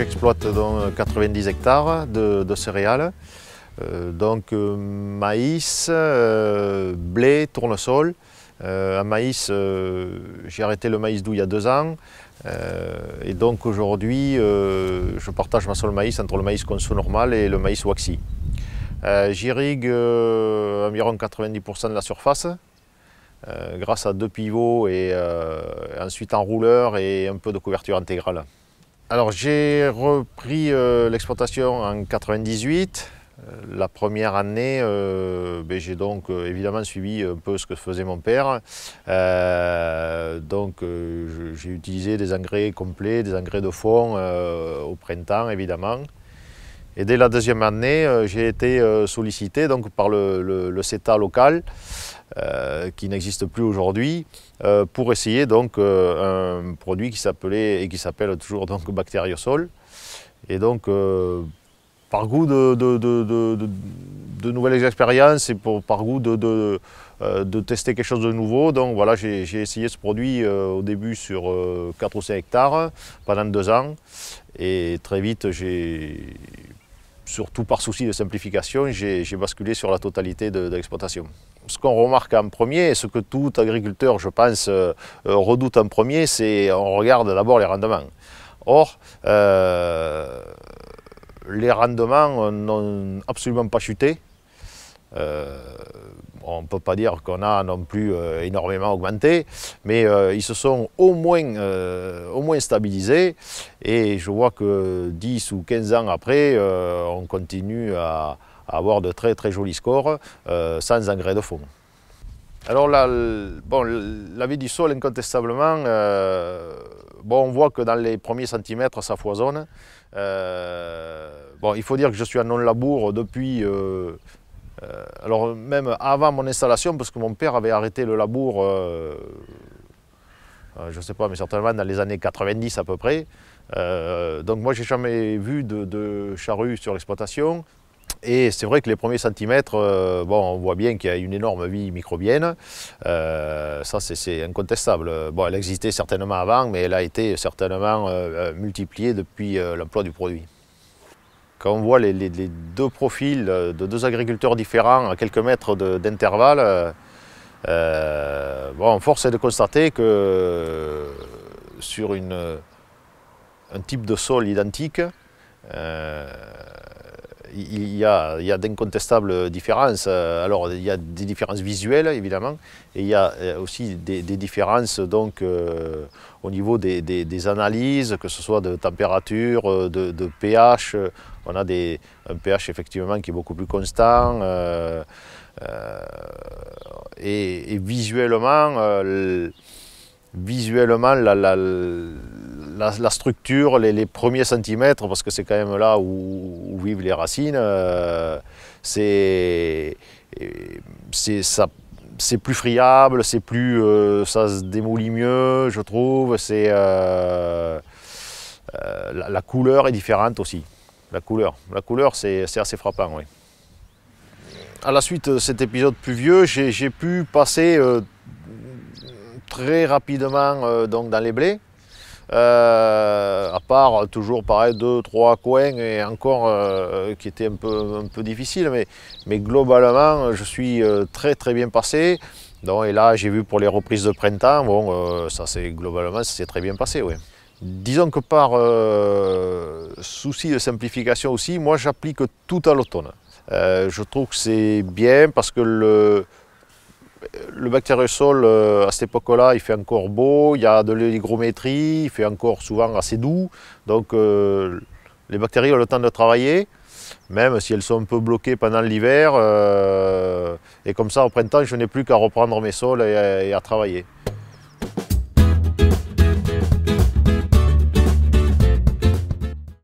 j'exploite 90 hectares de céréales, maïs, blé, tournesol. En maïs, j'ai arrêté le maïs doux il y a 2 ans et donc aujourd'hui je partage ma sol maïs entre le maïs conso normal et le maïs waxy. J'irrigue environ 90% de la surface grâce à 2 pivots et ensuite en rouleur et un peu de couverture intégrale. Alors j'ai repris l'exploitation en 98. La première année, j'ai donc évidemment suivi un peu ce que faisait mon père. J'ai utilisé des engrais complets, des engrais de fond au printemps évidemment. Et dès la deuxième année, j'ai été sollicité donc, par le CETA local, qui n'existe plus aujourd'hui, pour essayer donc, un produit qui s'appelait et qui s'appelle toujours donc, Bacteriosol. Et donc, par goût de nouvelles expériences et par goût de tester quelque chose de nouveau, donc voilà, j'ai essayé ce produit au début sur 4 ou 5 hectares pendant 2 ans. Et très vite, surtout par souci de simplification, j'ai basculé sur la totalité de l'exploitation. Ce qu'on remarque en premier, et ce que tout agriculteur, je pense, redoute en premier, c'est qu'on regarde d'abord les rendements. Or, les rendements n'ont absolument pas chuté. On ne peut pas dire qu'on a non plus énormément augmenté, mais ils se sont au moins stabilisés et je vois que 10 ou 15 ans après, on continue à avoir de très très jolis scores sans engrais de fond. Alors la vie du sol, incontestablement, on voit que dans les premiers centimètres, ça foisonne. Il faut dire que je suis en non-labour depuis, alors même avant mon installation, parce que mon père avait arrêté le labour, je ne sais pas, mais certainement dans les années 90 à peu près. Donc moi, j'ai jamais vu de charrue sur l'exploitation. Et c'est vrai que les premiers centimètres, on voit bien qu'il y a une énorme vie microbienne, ça c'est incontestable. Elle existait certainement avant, mais elle a été certainement multipliée depuis l'emploi du produit. Quand on voit les 2 profils de 2 agriculteurs différents à quelques mètres d'intervalle, force est de constater que sur un type de sol identique, il y a d'incontestables différences. Alors il y a des différences visuelles évidemment, et il y a aussi des différences donc, au niveau des analyses, que ce soit de température, de pH. On a un pH effectivement qui est beaucoup plus constant et visuellement, la structure, les premiers centimètres, parce que c'est quand même là où vivent les racines, c'est plus friable, ça se démolit mieux, je trouve. La couleur est différente aussi. La couleur c'est assez frappant, oui. À la suite de cet épisode pluvieux, j'ai pu passer très rapidement dans les blés. À part toujours pareil 2-3 coins et encore qui étaient un peu difficiles, mais globalement je suis très bien passé. Donc, et là j'ai vu pour les reprises de printemps, globalement ça s'est très bien passé, oui. Disons que par souci de simplification aussi, moi j'applique tout à l'automne. Je trouve que c'est bien parce que le Bacteriosol, à cette époque-là, il fait encore beau, il y a de l'hygrométrie, il fait encore souvent assez doux. Donc les bactéries ont le temps de travailler, même si elles sont un peu bloquées pendant l'hiver. Et comme ça, au printemps, je n'ai plus qu'à reprendre mes sols et à travailler.